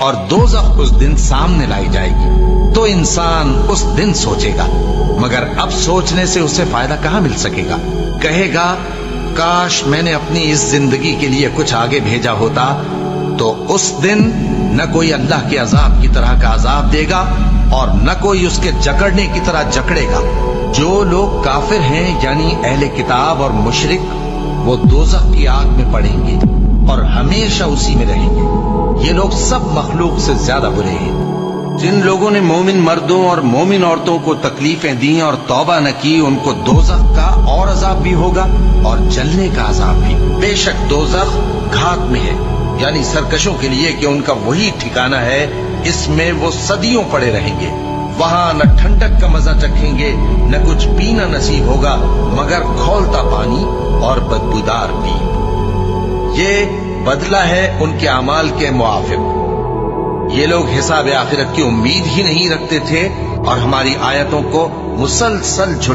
اور دوزخ اس دن سامنے لائی جائے گی تو انسان اس دن سوچے گا، مگر اب سوچنے سے اسے فائدہ کہاں مل سکے گا؟ کہے گا کاش میں نے اپنی اس زندگی کے لیے کچھ آگے بھیجا ہوتا، تو اس دن نہ کوئی اللہ کے عذاب کی طرح کا عذاب دے گا اور نہ کوئی اس کے جکڑنے کی طرح جکڑے گا۔ جو لوگ کافر ہیں یعنی اہل کتاب اور مشرک، وہ دوزخ کی آگ میں پڑیں گے اور ہمیشہ اسی میں رہیں گے۔ یہ لوگ سب مخلوق سے زیادہ برے ہیں۔ جن لوگوں نے مومن مردوں اور مومن عورتوں کو تکلیفیں دیں اور توبہ نہ کی، ان کو دوزخ کا اور عذاب بھی ہوگا اور جلنے کا عذاب بھی۔ بے شک دوزخ گھات میں ہے، یعنی سرکشوں کے لیے کہ ان کا وہی ٹھکانہ ہے، اس میں وہ صدیوں پڑے رہیں گے۔ وہاں نہ ٹھنڈک کا مزہ چکھیں گے، نہ کچھ پینا نصیب ہوگا مگر کھولتا پانی اور بدبودار پیپ۔ یہ بدلہ ہے ان کے اعمال کے موافق۔ یہ لوگ حساب آخرت کی امید ہی نہیں رکھتے تھے اور ہماری آیتوں کو مسلسل